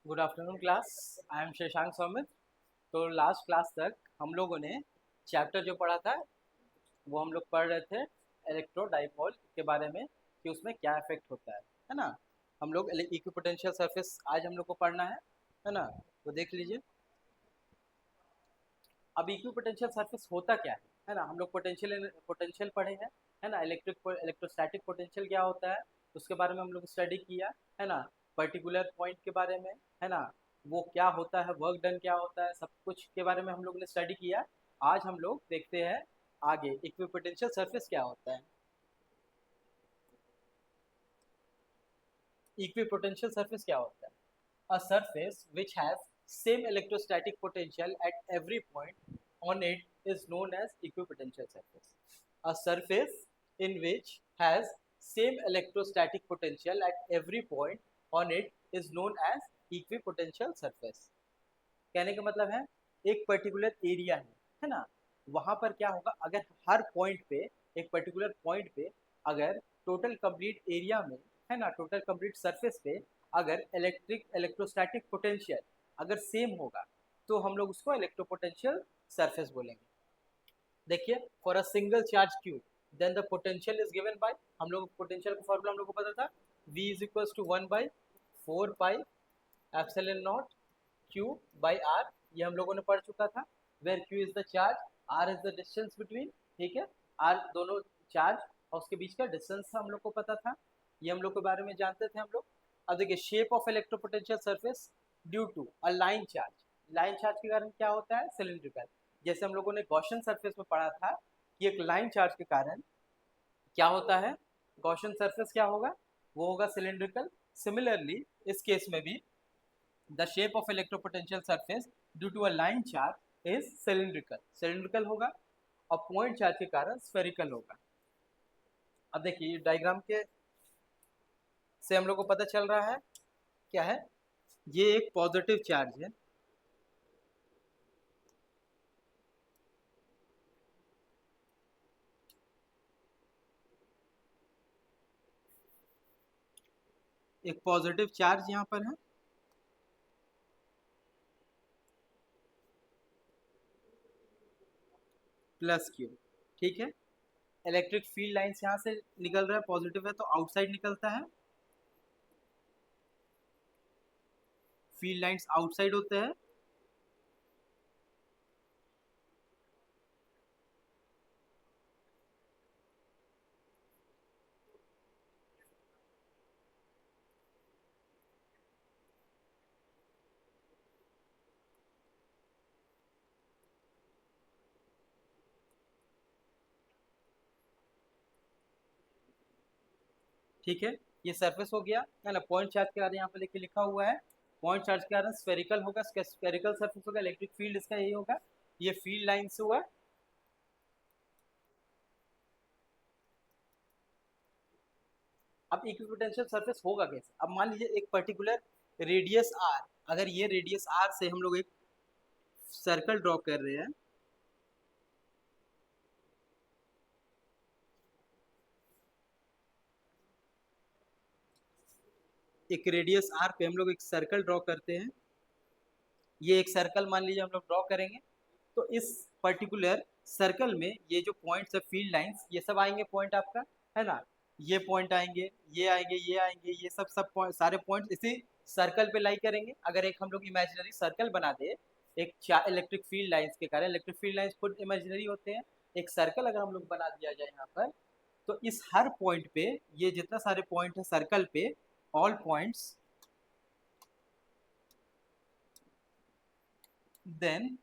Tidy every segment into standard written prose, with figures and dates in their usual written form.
Good afternoon class. I am Shashank Saumitra. तो last class तक हम लोगों ने चैप्टर जो पढ़ा था वो हम लोग पढ़ रहे थे इलेक्ट्रोडाइपोल के बारे में कि उसमें क्या इफेक्ट होता है ना। हम लोग इक्विपोटेंशियल सरफेस आज हम लोग को पढ़ना है ना। तो देख लीजिए, अब इक्विपोटेंशियल सरफेस होता क्या है ना। हम लोग पोटेंशियल पोटेंशियल पढ़े हैं, है ना। इलेक्ट्रोस्टैटिक पोटेंशियल क्या होता है उसके बारे में हम लोग स्टडी किया, है ना। पर्टिकुलर पॉइंट के बारे में, है ना, वो क्या होता है, वर्क डन क्या होता है, सब कुछ के बारे में हम लोग ने स्टडी किया। आज हम लोग देखते हैं आगे इक्विपोटेंशियल सरफेस क्या होता है। इक्विपोटेंशियल सरफेस क्या होता है? A surface which has same electrostatic potential at every point on it is known as equipotential surface. A surface in which has same electrostatic potential at every point on it is known as equipotential surface. कहने का मतलब है एक particular area है ना, वहां पर क्या होगा अगर हर पॉइंट पे, एक पर्टिकुलर पॉइंट पे अगर टोटल कंप्लीट एरिया में, है ना, टोटल कंप्लीट सरफेस पे अगर इलेक्ट्रोस्टैटिक पोटेंशियल अगर सेम होगा तो हम लोग उसको इलेक्ट्रोपोटेंशियल सरफेस बोलेंगे। देखिए, for a single charge Q then the potential is given by, हम लोग पोटेंशियल का फॉर्मूला हम लोग को पता था, v is equals to 1/4 pi epsilon naught q by r। ये हम लोगों ने पढ़ चुका था। Where q is the charge, r is the distance between, ठीक है। r दोनों चार्ज और उसके बीच का डिस्टेंस हम लोग को पता था, ये हम लोग के बारे में जानते थे हम लोग। अब देखिए, shape of electropotential surface due to a line charge, line charge के कारण क्या होता है, सिलिंड्रिकल। जैसे हम लोगों ने गॉसियन सरफेस में पढ़ा था कि एक लाइन चार्ज के कारण क्या होता है, गॉसियन सरफेस क्या होगा, वो होगा सिलिंड्रिकल। सिमिलरली इस केस में भी the shape of electropotential surface due to a line charge is cylindrical, cylindrical होगा, और पॉइंट चार्ज के कारण spherical होगा। अब देखिए डायग्राम के से हम लोग को पता चल रहा है क्या है, ये एक पॉजिटिव चार्ज है, एक पॉजिटिव चार्ज यहाँ पर है, प्लस क्यू, ठीक है। इलेक्ट्रिक फील्ड लाइंस यहाँ से निकल रहा है, पॉजिटिव है तो आउटसाइड निकलता है, फील्ड लाइंस आउटसाइड होते हैं, ठीक है। ये सरफेस हो गया, है ना। पॉइंट चार्ज के कारण यहाँ पे देखिए लिखा हुआ है, पॉइंट चार्ज के कारण स्फेरिकल होगा, स्फेरिकल सरफेस होगा, इलेक्ट्रिक फील्ड इसका यही होगा, ये फील्ड लाइन से हुआ। अब इक्विपोटेंशियल सरफेस होगा कैसे, अब मान लीजिए एक पर्टिकुलर रेडियस आर, अगर ये रेडियस आर से हम लोग एक सर्कल ड्रॉ कर रहे हैं, एक रेडियस आर पे हम लोग एक सर्कल ड्रॉ करते हैं, ये एक सर्कल मान लीजिए हम लोग ड्रॉ करेंगे, तो इस पर्टिकुलर सर्कल में ये जो पॉइंट्स है, फील्ड लाइंस, ये सब आएंगे पॉइंट आपका, है ना। ये पॉइंट आएंगे, ये आएंगे, ये आएंगे, ये सब point, सारे पॉइंट इसी सर्कल पे लाई करेंगे। अगर एक हम लोग इमेजिनरी सर्कल बना दे एक इलेक्ट्रिक फील्ड लाइंस के कारण, इलेक्ट्रिक फील्ड लाइंस खुद इमेजिनरी होते हैं, एक सर्कल अगर हम लोग बना दिया जाए यहाँ पर, तो इस हर पॉइंट पे, ये जितना सारे पॉइंट है सर्कल पे, all points, then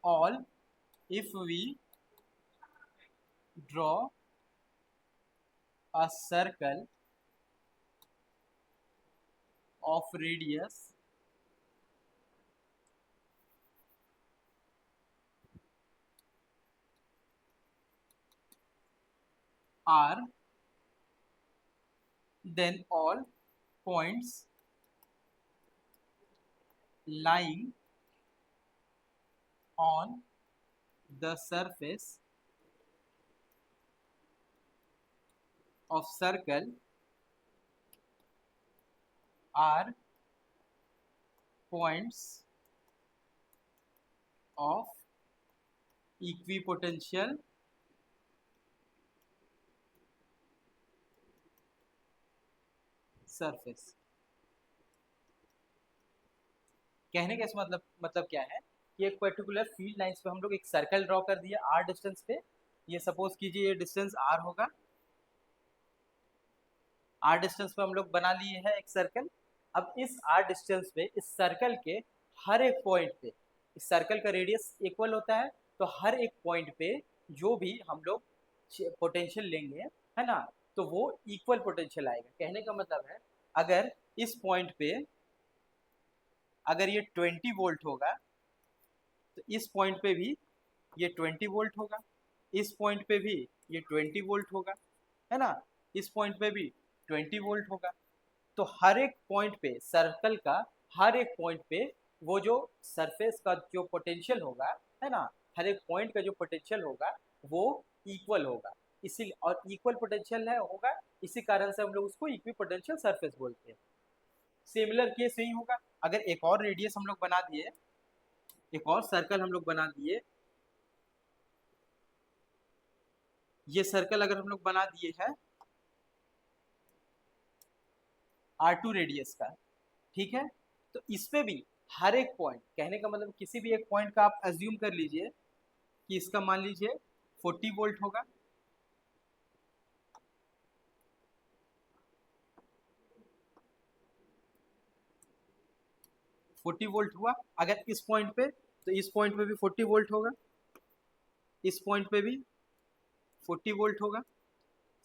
all, if we draw a circle of radius r, then all points lying on the surface of circle are points of equipotential surface। कहने का इस मतलब क्या है कि एक पर्टिकुलर फील्ड लाइंस पे हम लोग एक सर्कल ड्रॉ कर दिया r डिस्टेंस पे। ये सपोज कीजिए ये डिस्टेंस r होगा, r डिस्टेंस पे हम लोग बना लिए हैं एक सर्कल। अब इस r डिस्टेंस पे इस सर्कल के हर एक पॉइंट पे, इस सर्कल का रेडियस इक्वल होता है, तो हर एक पॉइंट पे जो भी हम लोग पोटेंशियल लेंगे, है ना, तो वो इक्वल पोटेंशियल आएगा। कहने का मतलब है अगर इस पॉइंट पे अगर ये 20 वोल्ट होगा तो इस पॉइंट पे भी ये 20 वोल्ट होगा, इस पॉइंट पे भी ये 20 वोल्ट होगा, है ना, इस पॉइंट पे भी 20 वोल्ट होगा। तो हर एक पॉइंट पे सर्कल का हर एक पॉइंट पे वो जो सरफेस का जो पोटेंशियल होगा, है ना, हर एक पॉइंट का जो पोटेंशियल होगा वो इक्वल होगा। इसी और इक्वल पोटेंशियल है होगा, इसी कारण से हम लोग उसको इक्वी पोटेंशियल सरफेस बोलते हैं। सिमिलर केस यही होगा, अगर एक और रेडियस हम लोग बना दिए, एक और सर्कल हम लोग बना दिए, ये सर्कल अगर हम लोग बना दिए है R2 रेडियस का, ठीक है, तो इस पे भी हर एक पॉइंट, कहने का मतलब किसी भी एक पॉइंट का आप अज्यूम कर लीजिए कि इसका मान लीजिए 40 वोल्ट होगा, 40 वोल्ट हुआ। अगर इस पॉइंट पे, तो इस पॉइंट पे भी 40 वोल्ट होगा, इस पॉइंट पे भी 40 वोल्ट होगा।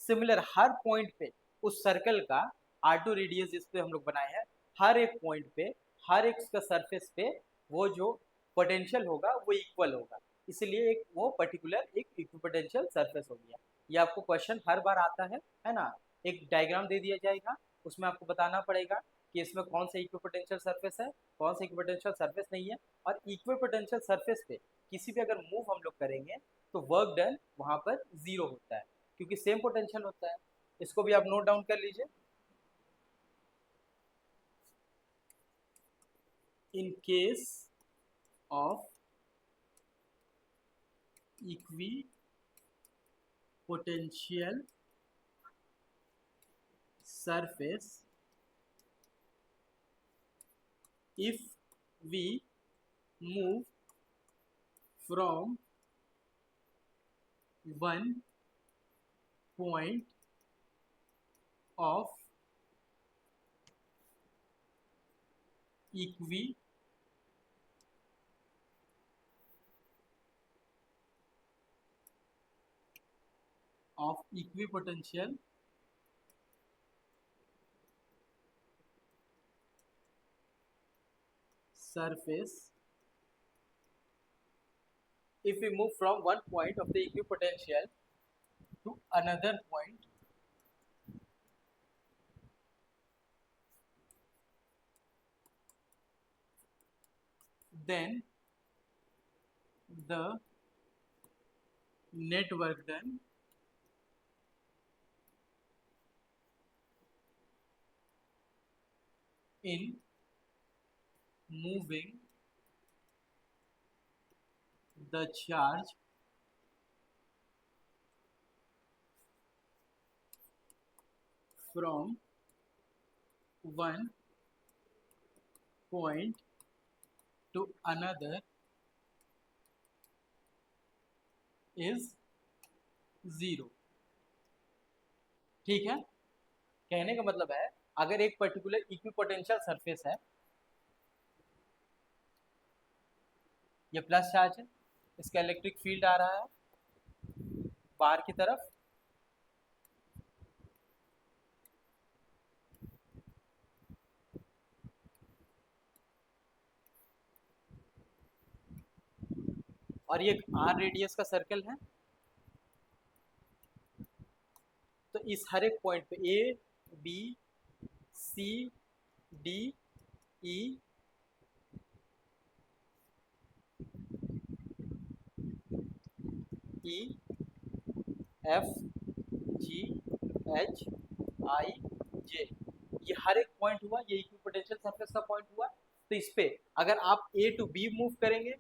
सिमिलर हर पॉइंट पे उस सर्कल का R2 रेडियस जिस पे हम लोग बनाए हैं, हर एक पॉइंट पे हर एक का सरफेस पे वो जो पोटेंशियल होगा वो इक्वल होगा, इसलिए एक वो पर्टिकुलर एक इक्विपोटेंशियल सरफेस हो गया। ये आपको क्वेश्चन हर बार आता है ना। एक डायग्राम दे दिया जाएगा, उसमें आपको बताना पड़ेगा कि इसमें कौन सा इक्विपोटेंशियल सरफेस है, कौन सा इक्विपोटेंशियल सरफेस नहीं है। और इक्विपोटेंशियल सरफेस पे किसी भी अगर मूव हम लोग करेंगे तो वर्क डन वहाँ पर जीरो होता है, क्योंकि सेम पोटेंशियल होता है। इसको भी आप नोट डाउन कर लीजिए। In case of equi potential surface, if we move from one point of equipotential surface, if we move from one point of the equipotential to another point, then the net work done in moving the charge from one point to another is zero। ठीक है, कहने का मतलब है अगर एक particular equipotential surface है, ये प्लस चार्ज है, इसका इलेक्ट्रिक फील्ड आ रहा है बाहर की तरफ, और ये आर रेडियस का सर्कल है। तो इस हर एक पॉइंट पे A B C D E E F G H I J, ये हर एक पॉइंट हुआ, ये इक्विपोटेंशियल सरफेस का पॉइंट हुआ। तो इस पे अगर आप ए टू बी मूव करेंगे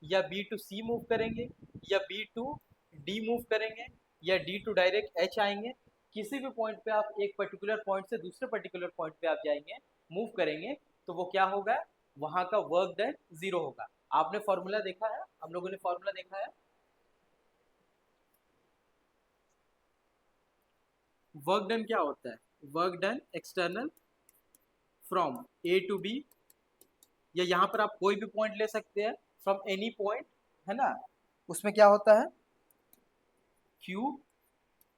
या बी टू सी मूव करेंगे या बी टू डी मूव करेंगे या डी टू डायरेक्ट एच आएंगे, किसी भी पॉइंट पे आप एक पर्टिकुलर पॉइंट से दूसरे पर्टिकुलर पॉइंट पे आप जाएंगे, मूव करेंगे, तो वो क्या होगा, वहां का वर्क डन जीरो होगा। आपने फॉर्मूला देखा है, हम लोगों ने फॉर्मूला देखा है, वर्क डन क्या होता है, work done external from A to B, या यहाँ पर आप कोई भी पॉइंट ले सकते हैं, फ्रॉम एनी पॉइंट, है ना, उसमें क्या होता है Q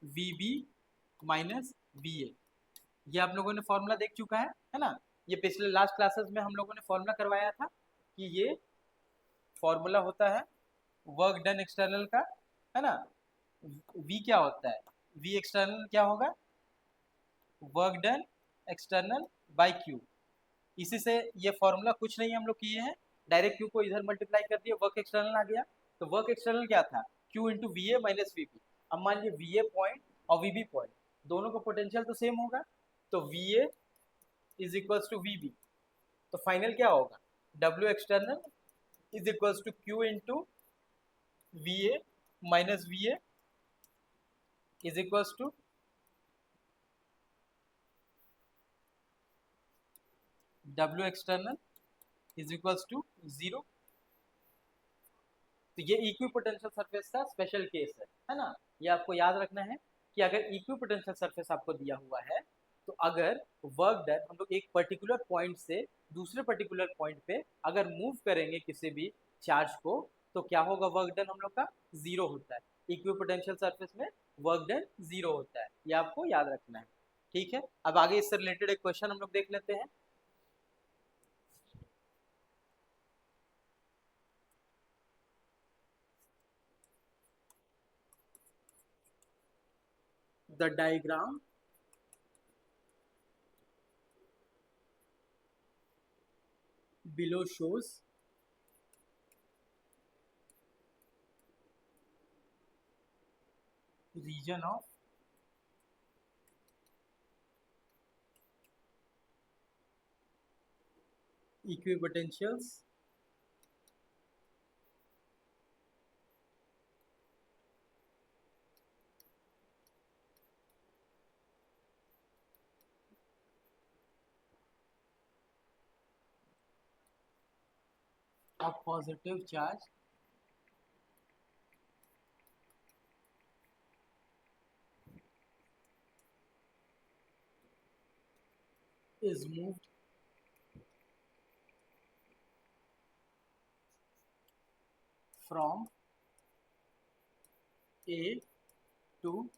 V B minus V A, ये आप लोगों ने फॉर्मूला देख चुका है ना, ये पिछले लास्ट क्लासेस में हम लोगों ने फॉर्मूला करवाया था कि ये फॉर्मूला होता है वर्क डन एक्सटर्नल का, है ना, वी क्या होता है, वी एक्सटर्नल क्या होगा, work done external by Q, इसी से ये फॉर्मूला कुछ नहीं हम लोग किए हैं, डायरेक्ट क्यू को इधर मल्टीप्लाई कर दिया, वर्क एक्सटर्नल आ गया, तो वर्क एक्सटर्नल क्या था, Q into V A minus V B. अब मान लीजिए वी ए पॉइंट और वी बी पॉइंट दोनों का पोटेंशियल तो सेम होगा, तो V A is equals to V B, तो फाइनल क्या होगा, W external is equals to Q into V A minus V A is equals to W external is equals to zero. तो ये equipotential surface का special case है ना, ये आपको याद रखना है कि अगर इक्विपोटेंशियल सरफेस आपको दिया हुआ है, तो अगर वर्क डन हम लोग एक पर्टिकुलर पॉइंट से दूसरे पर्टिकुलर पॉइंट पे अगर मूव करेंगे किसी भी चार्ज को, तो क्या होगा, वर्क डन हम लोग का जीरो होता है, इक्विपोटेंशियल सरफेस में वर्क डन जीरो होता है, ये आपको याद रखना है। ठीक है, अब आगे इससे रिलेटेड एक क्वेश्चन हम लोग देख लेते हैं। The diagram below shows region of equipotentials of positive charge is moved from A to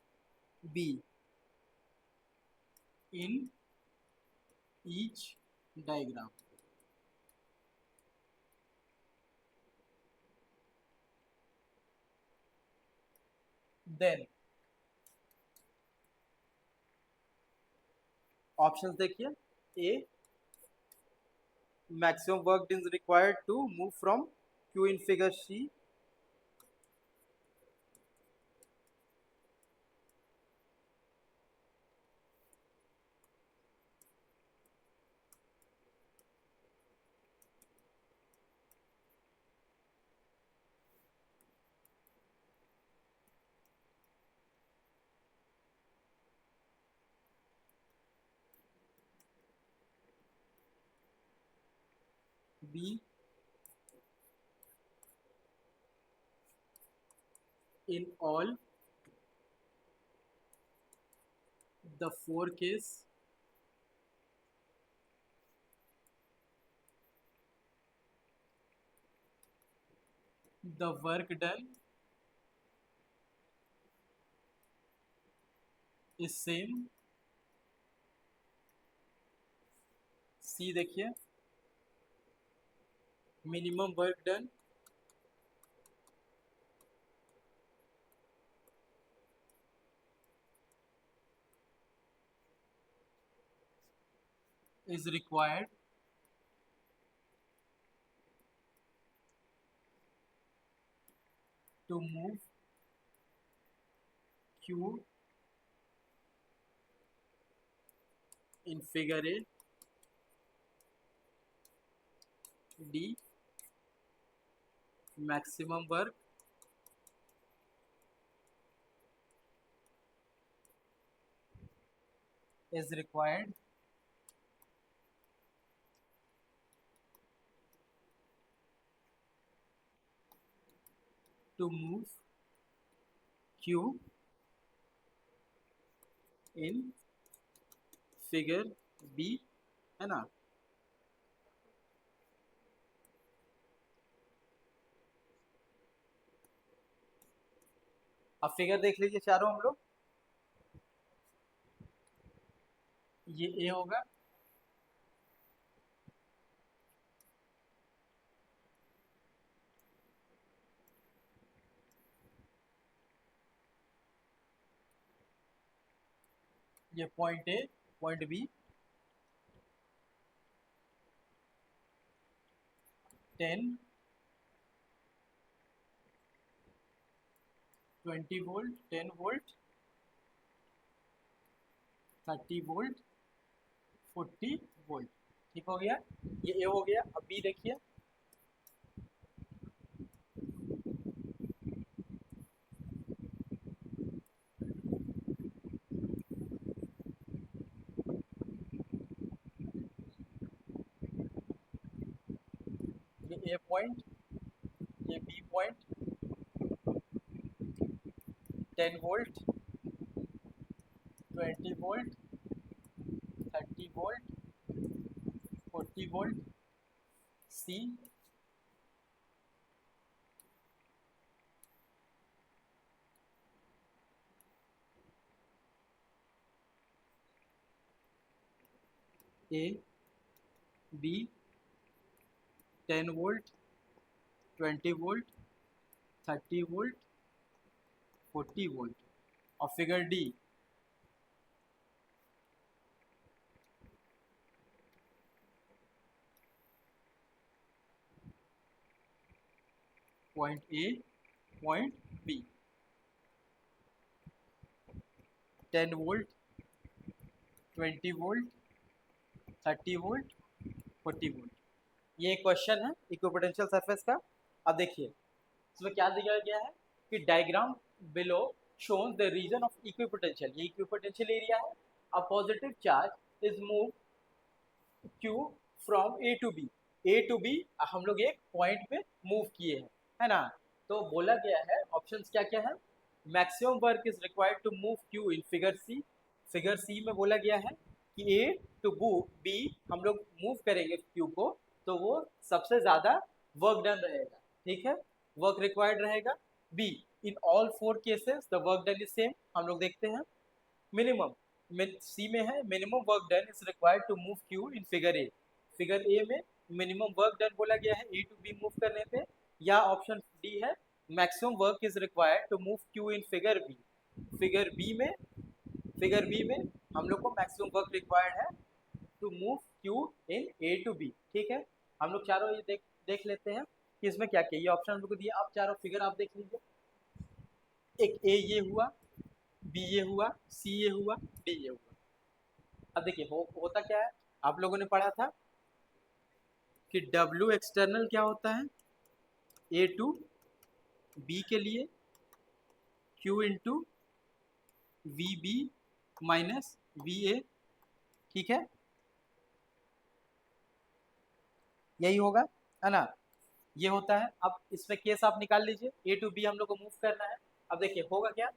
B in each diagram. Then options देखिए, A, maximum work is required to move from Q in figure C, B, in all the four case the work done is same। C देखिए, minimum work done is required to move Q in figure A D maximum work is required to move Q in figure B, है ना। अब figure देख लीजिए चारों हम लोग, ये ए होगा, ये point A, point B, 10 20 volt, 10 volt, 30 volt, 40 volt. ठीक हो गया, ये ए हो गया। अब बी देखिए, ये ए पॉइंट, ये B point, 10 volt, 20 volt, 30 volt, 40 volt. C A B 10 volt, 20 volt, 30 volt, 40 volt. और figure D, point A, point B, 10 volt, 20 volt, 30 volt, 40 volt. ये क्वेश्चन है इक्विपोटेंशियल सरफेस का। अब देखिए इसमें क्या दिया गया है कि diagram below shown the region of equipotential, ये इक्विपोटेंशियल एरिया है। A positive charge is move Q from A to B, A to B हम लोग एक पॉइंट पे मूव किए हैं, है ना। तो बोला गया है ऑप्शंस क्या क्या है, maximum work is required to move Q in figure C. Figure C में बोला गया है कि ए टू बी हम लोग मूव करेंगे Q को, तो वो सबसे ज़्यादा वर्क डन रहेगा, ठीक है, वर्क रिक्वायर्ड रहेगा। B, in all 4 cases the work done is same, हम लोग देखते हैं। मिनिमम सी में है minimum work done is required to move Q in figure A, figure A में मिनिमम वर्क डन बोला गया है ए टू बी मूव करने पे। या ऑप्शन डी है maximum work is required to move Q in figure B, figure B में, figure B में हम लोग को मैक्सिमम वर्क रिक्वायर्ड है to move Q in A to B, ठीक है। हम लोग चारों ये देख लेते हैं कि इसमें क्या क्या, ये ऑप्शन हम लोग को दिया। आप चारों फिगर आप देख लीजिए, एक ए ये हुआ, बी ये हुआ, सी ये हुआ, डी ये हुआ। अब देखिए होता क्या है, आप लोगों ने पढ़ा था कि W एक्सटर्नल क्या होता है, ए टू बी के लिए Q into V B minus V A, ठीक है, यही होगा, है ना। ये होता है। अब इसमें केस आप निकाल लीजिए, ए टू बी हम लोग को मूव करना है। अब देखिए होगा क्या,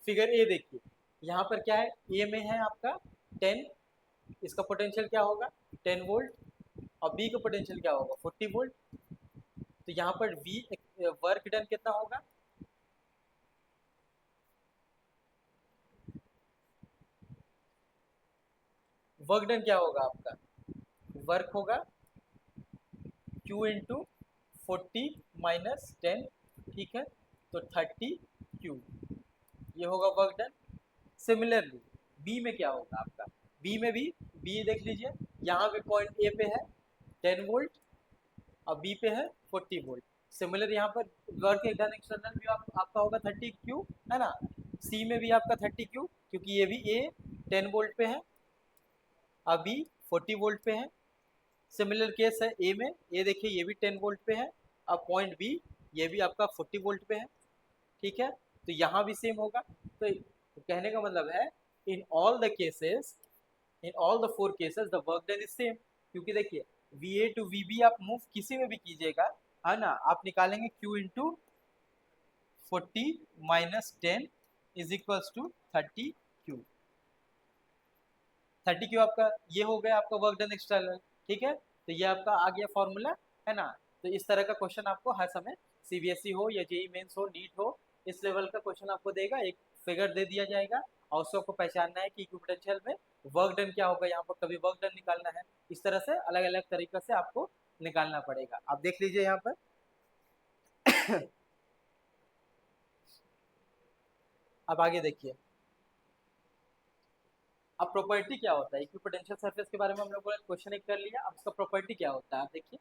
फिगर ए देखिए, यहाँ पर क्या है, ए में है आपका 10, इसका पोटेंशियल क्या होगा 10 वोल्ट, और बी का पोटेंशियल क्या होगा 40 वोल्ट। तो यहाँ पर वी वर्क डन कितना होगा, वर्क डन क्या होगा आपका, वर्क होगा Q इंटू 40 माइनस 10, ठीक है, तो 30Q, ये होगा वर्क डन। सिमिलरली बी में क्या होगा आपका, बी में भी, बी देख लीजिए, यहाँ पे पॉइंट ए पे है 10 वोल्ट और बी पे है 40 वोल्ट। सिमिलर यहाँ पर वर्क डन एक्सटर्नल भी आपका होगा 30Q, है ना। सी में भी आपका 30Q, क्योंकि ये भी ए 10 वोल्ट पे है, अभी 40 वोल्ट पे है। सिमिलर केस है ए में, ये देखिए ये भी 10 वोल्ट पे है, अब पॉइंट बी ये भी आपका 40 वोल्ट पे है, ठीक है, तो यहाँ भी सेम होगा। तो कहने का मतलब है in all the cases, in all the 4 cases the work done is same, क्योंकि देखिए VA टू VB आप मूव किसी में भी कीजिएगा, है ना, आप निकालेंगे Q into 40 minus 10 is equals to 30Q। 30Q आपका ये हो गया आपका वर्क डन एक्सटर्नल, ठीक है, तो ये आपका आ गया फॉर्मूला, है ना। तो इस तरह का क्वेश्चन आपको हर समय CBSE हो या JEE मेंस हो, नीट हो, इस लेवल का क्वेश्चन आपको देगा, एक फिगर दे दिया जाएगा और उसको आपको पहचानना है कि इक्विपोटेंशियल में वर्क डन क्या होगा, यहाँ पर कभी वर्क डन निकालना है, इस तरह से अलग अलग तरीके से आपको निकालना पड़ेगा। आप देख लीजिए यहाँ पर अब आगे देखिए, अब प्रॉपर्टी क्या होता है, इक्विपोटेंशियल सरफेस के बारे में हम लोगों ने क्वेश्चन एक कर लिया, अब इसका प्रॉपर्टी क्या होता है आप देखिए।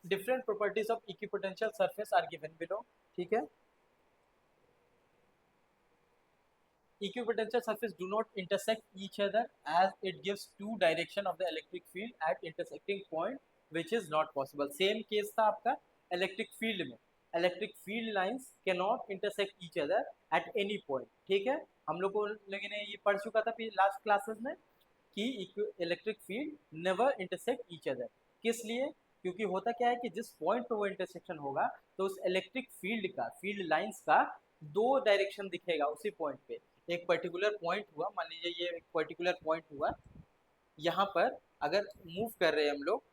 Different properties of equipotential surface are given below, ठीक है। Equipotential surface do not intersect each other as it gives two direction of the electric field at intersecting point which is not possible. Same case था आपका electric field में, electric field lines cannot intersect each other at any point, ठीक है। हम लोगों ने ये पढ़ चुका था लास्ट क्लासेस में कि electric field never intersect each other, किस लिए, क्योंकि होता क्या है कि जिस पॉइंट पे वो इंटरसेक्शन होगा तो उस इलेक्ट्रिक फील्ड का, फील्ड लाइंस का दो डायरेक्शन दिखेगा उसी पॉइंट पे। एक पर्टिकुलर पॉइंट हुआ, मान लीजिए ये एक पर्टिकुलर पॉइंट हुआ, यहाँ पर अगर मूव कर रहे हैं हम लोग,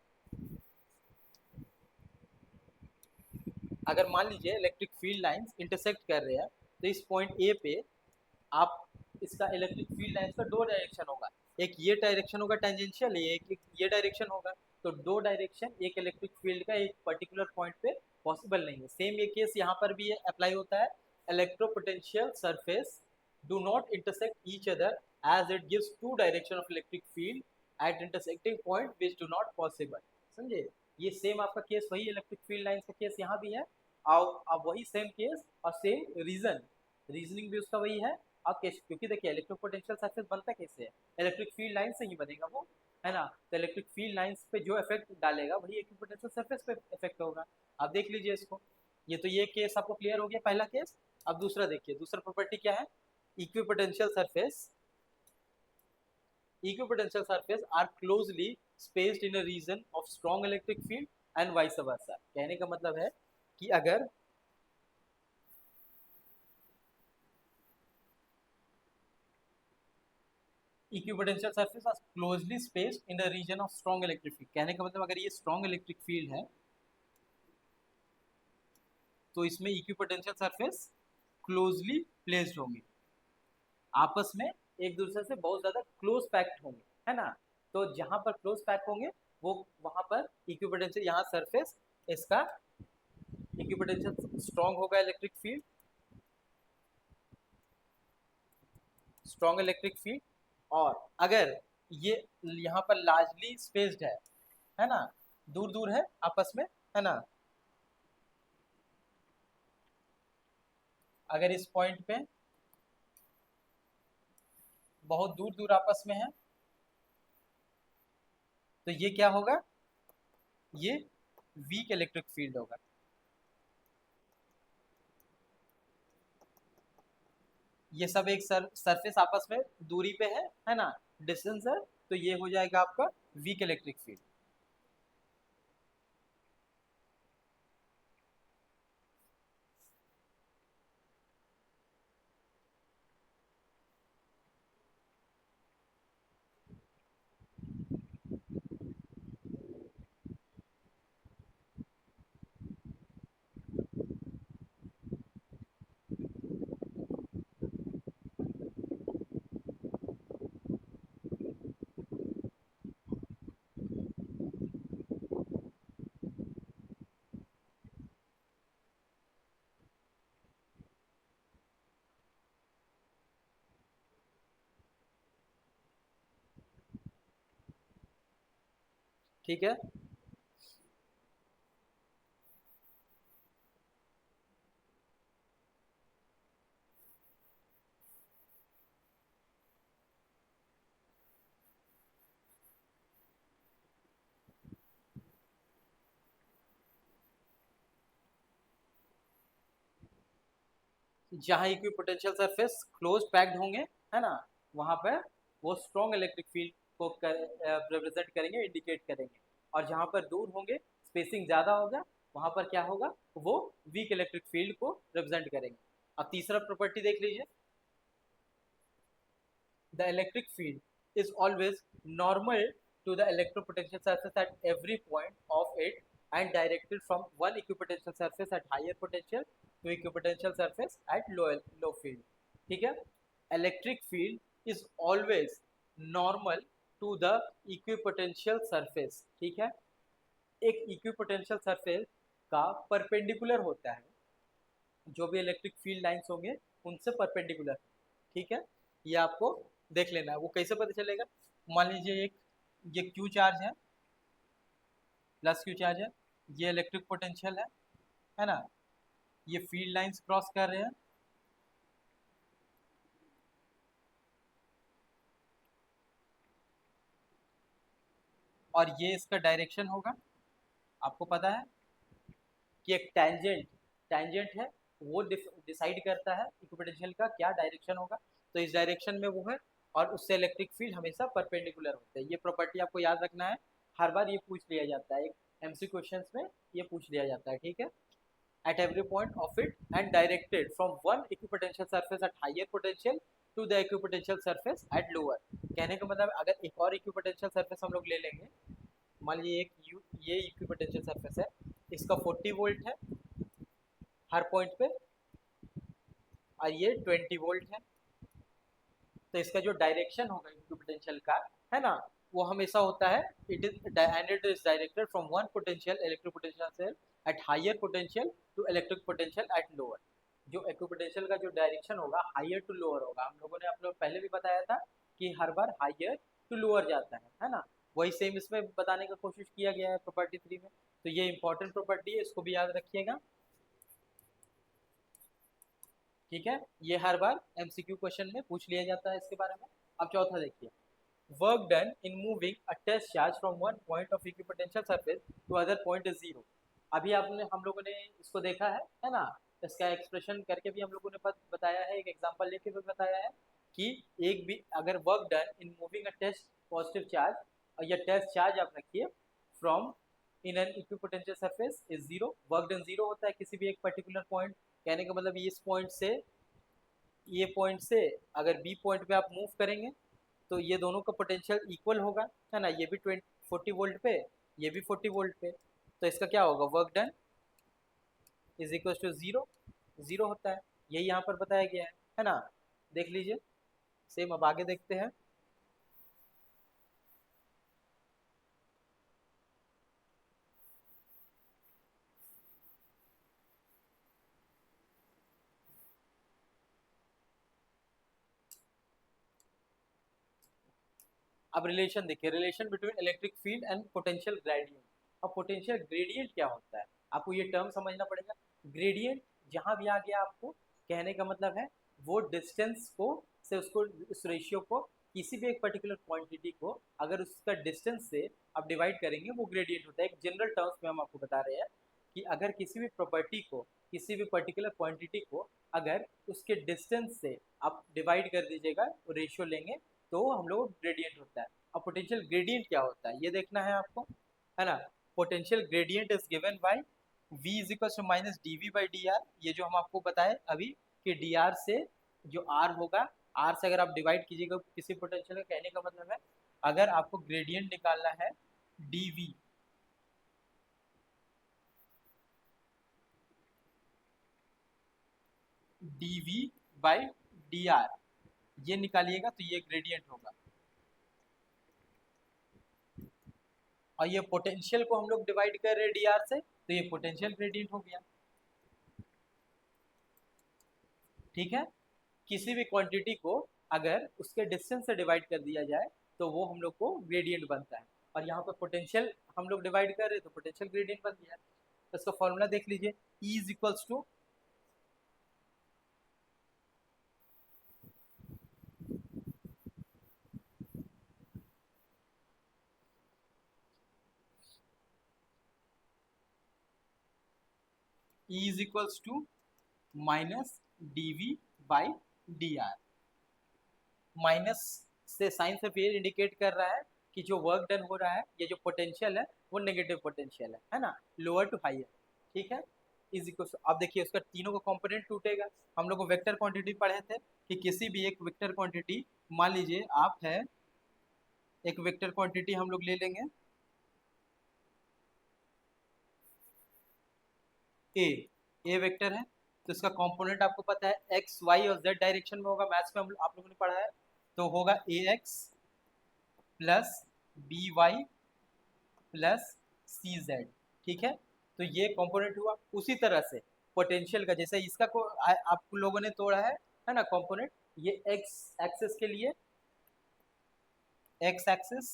अगर मान लीजिए इलेक्ट्रिक फील्ड लाइंस इंटरसेक्ट कर रहे हैं तो इस पॉइंट ए पे आप इसका इलेक्ट्रिक फील्ड लाइंस का दो डायरेक्शन होगा, एक ये डायरेक्शन होगा टेंजेंशियल, एक ये डायरेक्शन होगा, तो दो डायरेक्शन एक इलेक्ट्रिक फील्ड का एक पर्टिकुलर पॉइंट पे पॉसिबल नहीं है। सेम ये केस यहाँ पर भी अप्लाई होता है, electropotential surface do not intersect each other as it gives two direction of electric field at intersecting point which do not possible, समझे। ये सेम आपका केस वही इलेक्ट्रिक फील्ड लाइंस का केस यहाँ भी है, और अब वही सेम केस और सेम रीजनिंग भी उसका वही है। अब क्योंकि देखिए इलेक्ट्रिक पोटेंशियल सरफेस बनता कैसे है, इलेक्ट्रिक फील्ड लाइन से ही बनेगा वो, है ना, तो इलेक्ट्रिक फील्ड लाइंस पे जो इफेक्ट डालेगा वही इलेक्ट्रिक पोटेंशियल सरफेस पे इफेक्ट होगा। आप देख लीजिए इसको, ये तो ये केस आपको क्लियर हो गया पहला केस। अब दूसरा देखिए, दूसरा प्रॉपर्टी क्या है, equipotential surface, equipotent surface are closely spaced in a region of strong electric field and vice versa। कहने का मतलब है कि अगर equipotential surface are closely spaced in the region of strong electric field, कहने का मतलब अगर ये स्ट्रॉन्ग इलेक्ट्रिक फील्ड है तो इसमें इक्विपोटेंशियल सरफेस क्लोजली प्लेस्ड होंगे, आपस में एक दूसरे से बहुत ज्यादा क्लोज पैक्ड होंगे, है ना। तो जहां पर क्लोज पैक होंगे वो वहां पर इक्विपोटेंशियल, यहाँ सरफेस इसका इक्विपोटेंशियल स्ट्रॉन्ग होगा, electric field strong electric field, और अगर ये यहाँ पर लार्जली स्पेस्ड है ना, दूर दूर है आपस में, है ना, अगर इस पॉइंट पे बहुत दूर दूर आपस में है तो ये क्या होगा, ये वीक इलेक्ट्रिक फील्ड होगा। ये सब एक सरफेस आपस में दूरी पे है ना, डिस्टेंस है, तो ये हो जाएगा आपका वीक इलेक्ट्रिक फील्ड। ठीक है, जहाँ इक्विपोटेंशियल सरफेस क्लोज पैक्ड होंगे, है ना, वहाँ पर वो स्ट्रॉन्ग इलेक्ट्रिक फील्ड को रिप्रेजेंट करेंगे, इंडिकेट करेंगे। और जहाँ पर दूर होंगे, स्पेसिंग ज़्यादा होगा, वहाँ पर क्या होगा, वो वीक इलेक्ट्रिक फील्ड को रिप्रेजेंट करेंगे। अब तीसरा प्रॉपर्टी देख लीजिए, the electric field is always normal to the electropotential surface at every point of it and directed from one equipotential surface at higher potential to equipotential surface at low field. ठीक है, electric field is always normal to the equipotential surface. ठीक है, एक equipotential surface का perpendicular होता है, जो भी इलेक्ट्रिक फील्ड लाइंस होंगे उनसे परपेंडिकुलर। ठीक है, ये आपको देख लेना है। वो कैसे पता चलेगा, मान लीजिए एक ये क्यू चार्ज है, प्लस क्यू चार्ज है, ये इलेक्ट्रिक पोटेंशियल है ना, ये फील्ड लाइंस क्रॉस कर रहे हैं, और ये इसका डायरेक्शन होगा। आपको पता है कि एक टेंजेंट टेंजेंट है, वो डिसाइड करता है इक्विपोटेंशियल का क्या डायरेक्शन होगा, तो इस डायरेक्शन में वो है, और उससे इलेक्ट्रिक फील्ड हमेशा परपेंडिकुलर होते हैं। ये प्रॉपर्टी आपको याद रखना है, हर बार ये पूछ लिया जाता है, एक एमसी क्वेश्चंस में ये पूछ लिया जाता है। ठीक है, at every point of it and directed from one equipotential surface at higher potential to the equipotential surface at lower। कहने का मतलब अगर एक और equipotential surface हम लोग ले लेंगे, मान लीजिए ये equipotential surface है, इसका 40 वोल्ट है हर पॉइंट पे, और ये 20 वोल्ट है, तो इसका जो डायरेक्शन होगा इक्विपोटेंशियल का, है ना, वो हमेशा होता है, it is and it is directed from one potential electric potential cell at higher potential to electric potential at lower. जो इक्विपोटेंशियल का जो डायरेक्शन होगा हायर टू लोअर होगा। हम लोगों ने आप लोग पहले भी बताया था कि हर बार हायर टू लोअर जाता है ना, वही सेम इसमें बताने का कोशिश किया गया है प्रॉपर्टी 3 में। तो ये इंपॉर्टेंट प्रॉपर्टी है, इसको भी याद रखिएगा। ठीक है, ये हर बार एमसीक्यू क्वेश्चन में पूछ लिया जाता है इसके बारे में। अब चौथा देखिए, work done in moving a test charge from one point of equipotential surface to other point is zero। अभी आपने हम लोगों ने इसको देखा है ना, इसका एक्सप्रेशन करके भी हम लोगों ने बताया है, एक एग्जांपल लेके भी बताया है कि एक भी अगर work done in moving a test positive charge, और ये टेस्ट चार्ज आप रखिए from in an equipotential surface is zero, work done zero होता है किसी भी एक पर्टिकुलर पॉइंट। कहने का मतलब इस पॉइंट से, ये पॉइंट से अगर बी पॉइंट पे आप मूव करेंगे तो ये दोनों का पोटेंशियल इक्वल होगा, है ना, ये भी 40 वोल्ट पे, ये भी 40 वोल्ट पे, तो इसका क्या होगा, work done is equal to zero, zero होता है। यही यहाँ पर बताया गया है ना, देख लीजिए सेम। अब आगे देखते हैं, अब रिलेशन देखिए, relation between electric field and potential gradient. अब पोटेंशियल ग्रेडियंट क्या होता है, आपको ये टर्म समझना पड़ेगा। ग्रेडियंट जहां भी आ गया आपको, कहने का मतलब है वो डिस्टेंस को, से उसको, उस रेशियो को, किसी भी एक पर्टिकुलर क्वांटिटी को अगर उसका डिस्टेंस से आप डिवाइड करेंगे वो ग्रेडियंट होता है। एक जनरल टर्म्स में हम आपको बता रहे हैं कि अगर किसी भी प्रॉपर्टी को, किसी भी पर्टिकुलर क्वांटिटी को अगर उसके डिस्टेंस से आप डिवाइड कर दीजिएगा, रेशियो लेंगे, तो हम लोग ग्रेडियंट होता है। अब पोटेंशियल ग्रेडियंट क्या होता है ये देखना है आपको, है ना। Potential gradient is given by v is equal to minus D V by D R. ये जो हम आपको बताए अभी कि डी आर से जो r होगा, r से अगर आप डिवाइड कीजिएगा किसी पोटेंशियल का, कहने का मतलब है अगर आपको ग्रेडियंट निकालना है D V, D V by D R, ये निकालिएगा तो ये ग्रेडियंट होगा। और ये पोटेंशियल को हम लोग डिवाइड कर रहे हैं डी आर से, तो ये पोटेंशियल ग्रेडियंट हो गया। ठीक है, किसी भी क्वांटिटी को अगर उसके डिस्टेंस से डिवाइड कर दिया जाए तो वो हम लोग को ग्रेडियंट बनता है। और यहाँ पर पोटेंशियल हम लोग डिवाइड कर रहे हैं तो पोटेंशियल ग्रेडियंट बन गया। तो इसका फॉर्मूला देख लीजिए, E is equals to, E is equals to minus dv by dr। Minus से साइन से फिर इंडिकेट कर रहा है कि जो वर्क डन हो रहा है, ये जो पोटेंशियल है वो नेगेटिव पोटेंशियल है ना, लोअर टू हायर। ठीक है, इज इक्वल। अब देखिए उसका तीनों का कंपोनेंट टूटेगा। हम लोग को वेक्टर क्वांटिटी पढ़े थे कि किसी भी एक वेक्टर क्वांटिटी, मान लीजिए आप है एक वेक्टर क्वांटिटी हम लोग ले लेंगे ए, ए वेक्टर है, तो इसका कंपोनेंट आपको पता है एक्स वाई और जेड डायरेक्शन में होगा। मैथ्स में हम आप लोगों ने पढ़ा है, तो होगा A X plus B Y plus C Z. ठीक है, तो ये कंपोनेंट हुआ। उसी तरह से पोटेंशियल का, जैसे इसका को आप लोगों ने तोड़ा है ना कंपोनेंट, ये एक्स एक्सिस के लिए एक्स एक्सिस,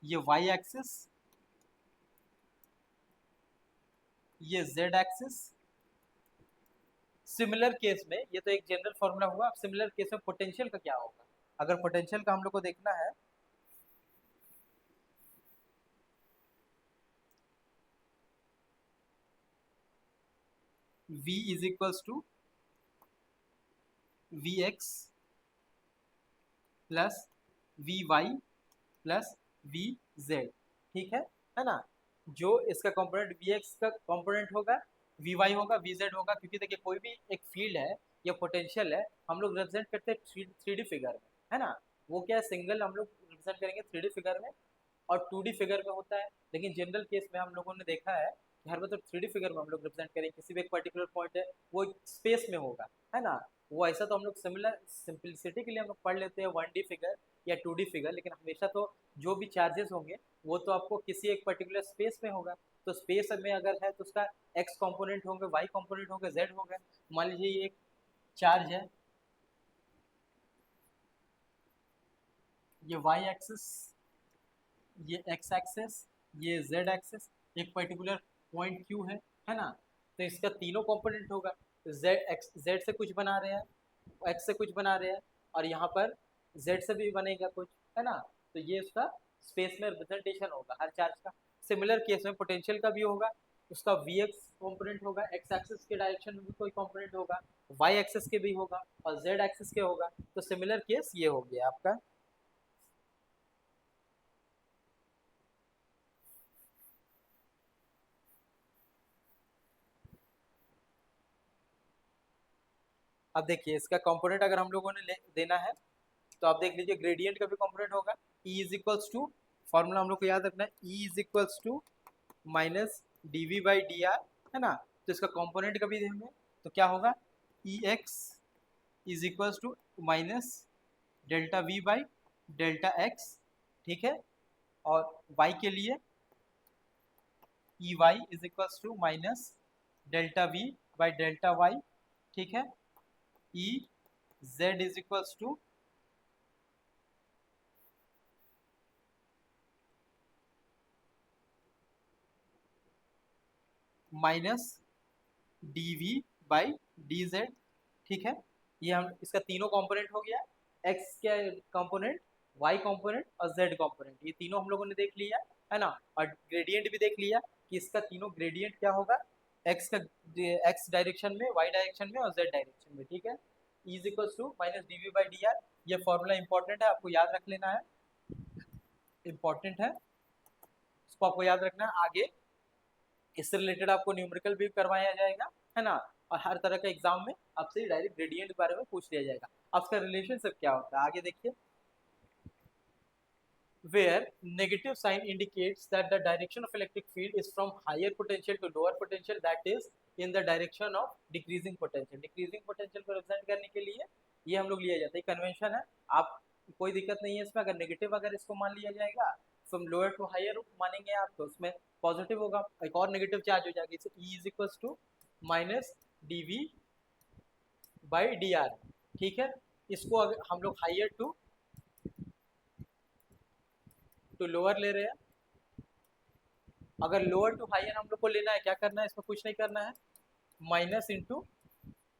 ये वाई एक्सिस, ये जेड एक्सिस। सिमिलर केस में, ये तो एक जनरल फॉर्मूला हुआ, अब सिमिलर केस में पोटेंशियल का क्या होगा। अगर पोटेंशियल का हम लोग को देखना है, v is equals to V X plus V Y plus V Z. ठीक है ना। जो इसका कंपोनेंट वी एक्स का कंपोनेंट होगा, वी वाई होगा, वी जेड होगा, क्योंकि देखिए कोई भी एक फील्ड है या पोटेंशियल है, हम लोग रिप्रेजेंट करते हैं थ्री डी फिगर में, है ना। वो क्या है, सिंगल हम लोग रिप्रेजेंट करेंगे थ्री डी फिगर में और टू डी फिगर में होता है। लेकिन जनरल केस में हम लोगों ने देखा है कि हर मतलब थ्री डी फिगर में हम लोग रिप्रेजेंट करेंगे, किसी भी एक पर्टिकुलर पॉइंट है वो स्पेस में होगा, है ना। वो ऐसा तो हम लोग सिमिलर सिंपलिसिटी के लिए हम लोग पढ़ लेते हैं वन डी फिगर या टू डी फिगर, लेकिन हमेशा तो जो भी चार्जेस होंगे वो तो आपको किसी एक पर्टिकुलर स्पेस में होगा। तो स्पेस में अगर है तो उसका एक्स कंपोनेंट होंगे, वाई कंपोनेंट होंगे, जेड होंगे। मान लीजिए ये एक चार्ज है, ये वाई एक्सिस, ये एक्स एक्सिस, ये जेड एक्सिस, एक पर्टिकुलर पॉइंट क्यू है ना। तो इसका तीनों कंपोनेंट होगा। जेड एक्स, जेड से कुछ बना रहे हैं, एक्स से कुछ बना रहे हैं, और यहाँ पर जेड से भी बनेगा कुछ, है ना। तो ये उसका स्पेस में रिप्रेजेंटेशन होगा हर चार्ज का। सिमिलर केस में पोटेंशियल का भी होगा, उसका वी एक्स कॉम्पोनेंट होगा, एक्स एक्सिस के डायरेक्शन में भी कोई कॉम्पोनेंट होगा, वाई एक्सिस के भी होगा और जेड एक्सिस के होगा। तो सिमिलर केस ये हो गया आपका। अब देखिए इसका कंपोनेंट अगर हम लोगों ने देना है, तो आप देख लीजिए ग्रेडियंट का भी कंपोनेंट होगा। E is equals to, formula हम लोग को याद रखना है, E is equals to minus D V by D R, है ना। तो इसका कंपोनेंट का भी देंगे तो क्या होगा, E X is equals to minus delta V by delta X. ठीक है, और y के लिए E Y is equals to minus delta V by delta Y. ठीक है, E Z is equals to minus D V by D Z. ठीक है, ये हम इसका तीनों कंपोनेंट हो गया, एक्स का कंपोनेंट, वाई कंपोनेंट और जेड कंपोनेंट, ये तीनों हम लोगों ने देख लिया, है ना। और ग्रेडियंट भी देख लिया कि इसका तीनों ग्रेडियंट क्या होगा, एक्स का एक्स डायरेक्शन में, वाई डायरेक्शन में और जेड डायरेक्शन में। ठीक है, is equals to minus D V by D R. ये फॉर्मूला इंपॉर्टेंट है, आपको याद रख लेना है, इंपॉर्टेंट है, इसको आपको याद रखना है। आगे इससे रिलेटेड आपको न्यूमेरिकल भी करवाया जाएगा, है ना। और हर तरह के एग्जाम में आपसे डायरेक्ट ग्रेडियंट के बारे में पूछ लिया जाएगा। आपका रिलेशनशिप क्या होता है, आगे देखिए। Where negative sign indicates that the direction of electric field is from higher potential to lower potential, that is in the direction of decreasing potential। decreasing potential को represent करने के लिए ये हम लोग लिया जाता है, कन्वेंशन है। आप कोई दिक्कत नहीं है इसमें, अगर नेगेटिव अगर इसको मान लिया जाएगा, फ्रॉम लोअर टू हायर मानेंगे आप, तो उसमें पॉजिटिव होगा, एक और नेगेटिव चार्ज हो जाएगी। E is equal to minus D V by D R. ठीक है, इसको अगर हम लोग हायर टू लोअर ले रहे हैं, अगर लोअर टू हायर हम लोग को लेना है, क्या करना है, इसमें कुछ नहीं करना है, minus into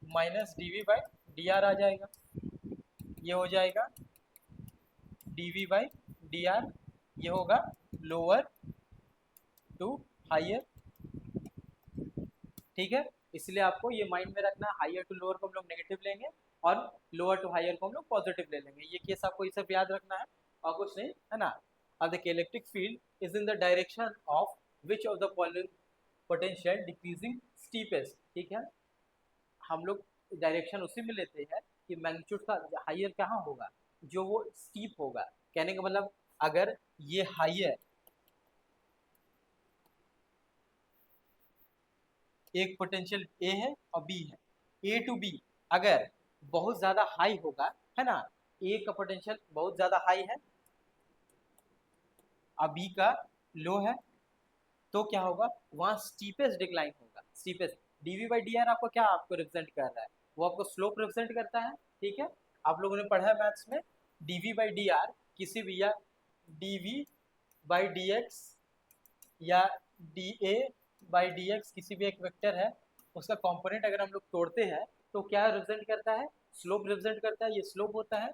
minus D V by D R आ जाएगा, ये हो जाएगा D V by D R, ये होगा लोअर टू हायर। ठीक है, इसलिए आपको ये माइंड में रखना, हायर टू लोअर को हम लोग नेगेटिव लेंगे और लोअर टू हायर को हम लोग पॉजिटिव ले लेंगे। ये केस आपको ये सब याद रखना है और कुछ नहीं, है ना। अब देखिए electric field is in the direction of which of the following potential decreasing steepest, ठीक है। हम लोग डायरेक्शन उसी में लेते हैं कि मैग्नीट्यूड का हायर कहाँ होगा, जो वो स्टीप होगा। कहने का मतलब अगर ये हायर एक पोटेंशियल ए है और बी है, ए टू बी अगर बहुत ज्यादा हाई होगा, है ना, ए का पोटेंशियल बहुत ज्यादा हाई है और बी का लो है, तो क्या होगा, वहां स्टीपेस्ट डिक्लाइन होगा। Steepest DV by D R आपको क्या आपको रिप्रेजेंट कर रहा है, वो आपको स्लोप रिप्रेजेंट करता है, ठीक है। आप लोगों ने पढ़ा है मैथ्स में डीवी बाई डी आर किसी भी, या डीवी बाई डी एक्स या D A by D x किसी भी एक वेक्टर है, उसका कंपोनेंट अगर हम लोग तोड़ते हैं तो क्या रिप्रेजेंट करता है, स्लोप रिप्रेजेंट करता है, ये स्लोप होता है।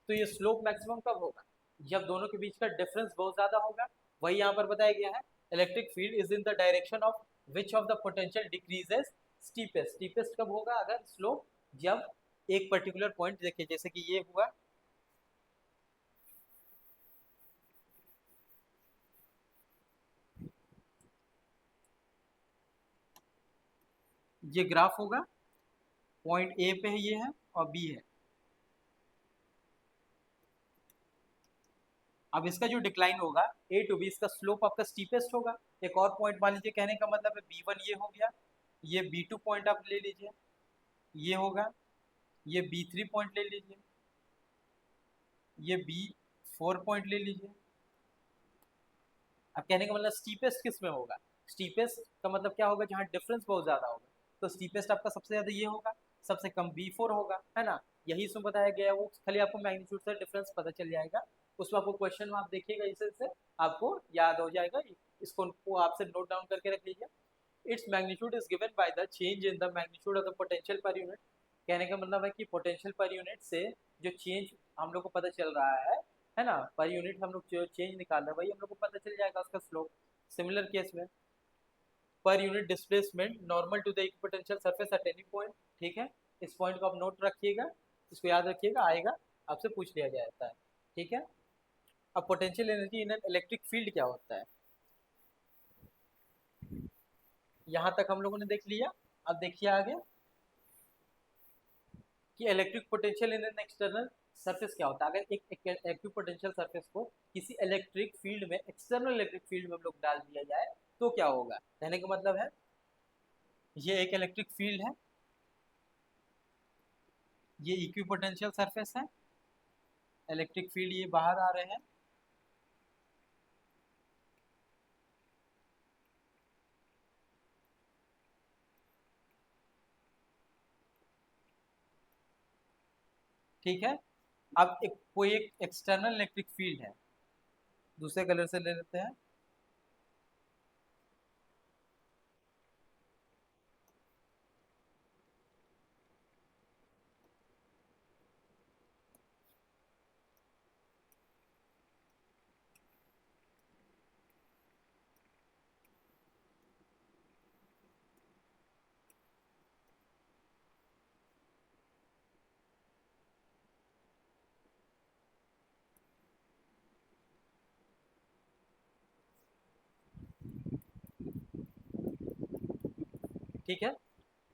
तो ये स्लोप मैक्सिमम कब होगा, जब दोनों के बीच का डिफरेंस बहुत ज्यादा होगा। वही यहाँ पर बताया गया है, electric field is in the direction of which of the potential decreases steepest. Steepest कब होगा, अगर स्लोप, जब एक पर्टिकुलर पॉइंट देखिए जैसे कि ये हुआ, ये ग्राफ होगा, पॉइंट ए पे है, ये है और बी है। अब इसका जो डिक्लाइन होगा ए टू बी, इसका स्लोप आपका स्टीपेस्ट होगा। एक और पॉइंट मान लीजिए, कहने का मतलब है बी1 ये हो गया, ये बी2 पॉइंट आप ले लीजिए, ये होगा, ये बी3 पॉइंट ले लीजिए, ये बी4 पॉइंट ले लीजिए। अब कहने का मतलब स्टीपेस्ट किस में होगा, स्टीपेस्ट का मतलब क्या होगा, जहाँ डिफरेंस बहुत ज्यादा होगा। तो स्टीपेस्ट आपका सबसे ज्यादा ये होगा, सबसे कम बी4 होगा, है ना। यही इसमें बताया गया है, वो खाली आपको मैग्नीट्यूड से डिफरेंस पता चल जाएगा। उसमें आपको क्वेश्चन में आप देखिएगा, इससे आपको याद हो जाएगा। इसको आपसे नोट डाउन करके रख लीजिए। Its magnitude is given by the change in the magnitude of the potential per unit. कहने का मतलब है कि पोटेंशियल पर यूनिट से जो चेंज हम लोग को पता चल रहा है ना, पर यूनिट हम लोग जो चेंज निकाल रहे हैं वही हम लोग को पता चल जाएगा उसका स्लोप। सिमिलर केस में per unit displacement normal to the equipotential surface at any point, ठीक है। इस पॉइंट को आप नोट रखिएगा, इसको याद रखिएगा, आएगा आपसे पूछ लिया जाता है, ठीक है। अब potential energy in an electric field क्या होता है, यहाँ तक हम लोगों ने देख लिया। अब देखिए आगे कि electric potential in an external surface क्या होता है। अगर एक इलेक्ट्रिक पोटेंशियल सरफेस को किसी इलेक्ट्रिक फील्ड में, एक्सटर्नल इलेक्ट्रिक फील्ड में हम लोग डाल दिया जाए तो क्या होगा। कहने का मतलब है ये एक इलेक्ट्रिक फील्ड है, ये इक्विपोटेंशियल सरफेस है, इलेक्ट्रिक फील्ड ये बाहर आ रहे हैं, ठीक है। अब कोई एक एक्सटर्नल इलेक्ट्रिक फील्ड है, दूसरे कलर से ले लेते हैं, ठीक है।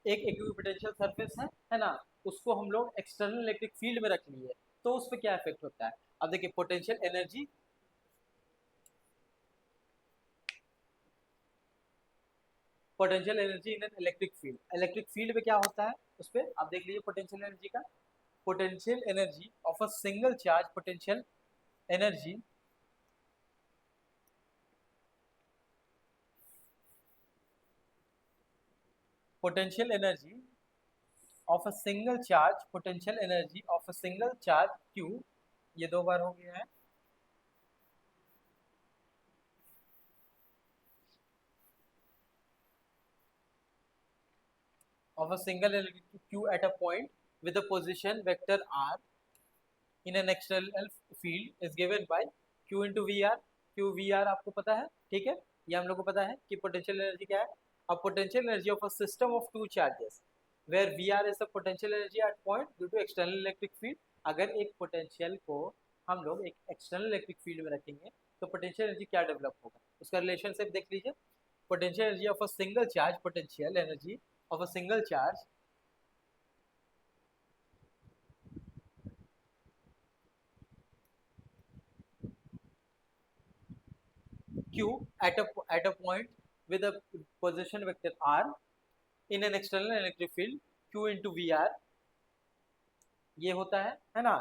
एक इक्विपोटेंशियल सरफेस है ना, उसको हम लोग एक्सटर्नल इलेक्ट्रिक फील्ड में रख लिए, तो उस पर क्या इफेक्ट होता है। अब देखिए potential energy, potential energy in an electric field, electric field में क्या होता है उस पर आप देख लीजिए पोटेंशियल एनर्जी का। Potential energy of a single charge, potential energy potential energy of a single charge, potential energy of a single charge Q, ये दो बार हो गया है, of a single electric q at a point with a position vector r in an external field is given by q into vr। q vr आपको पता है, ठीक है। ये हम लोग को पता है कि पोटेंशियल एनर्जी क्या है, a potential energy of a system of two charges where Vr is the potential energy at point due to external electric field. अगर एक पोटेंशियल को हम लोग एक एक्सटर्नल इलेक्ट्रिक फील्ड में रखेंगे तो पोटेंशियल एनर्जी क्या डेवलप होगा, उसका रिलेशनशिप देख लीजिए. Potential energy of a single charge, potential energy of a single charge q at a point with a position vector r in an external electric field q into Vr, ये होता है ना.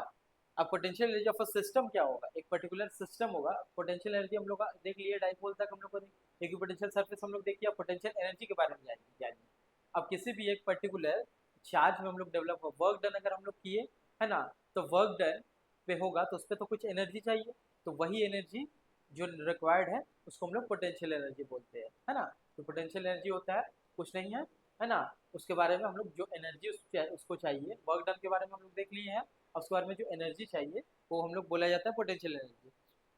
अब potential energy of a system क्या होगा, एक particular system होगा. Potential energy हम लोग देख लिए डाइपोल तक, हम लोग को इक्विपोटेंशियल सरफेस हम लोग देख लिया. पोटेंशियल एनर्जी के बारे में जानिए. अब किसी भी एक पर्टिकुलर चार्ज में हम लोग डेवलप हो वर्क डन अगर हम लोग किए है ना, तो वर्क डन पे होगा तो उस पर तो कुछ एनर्जी चाहिए, तो वही एनर्जी जो रिक्वायर्ड है उसको हम लोग पोटेंशियल एनर्जी बोलते हैं, है ना. तो पोटेंशियल एनर्जी होता है कुछ नहीं है ना, उसके बारे में हम लोग जो एनर्जी उसको चाहिए, वर्क डन के बारे में हम लोग देख लिए हैं. और उसके बारे में जो एनर्जी चाहिए वो हम लोग बोला जाता है पोटेंशियल एनर्जी.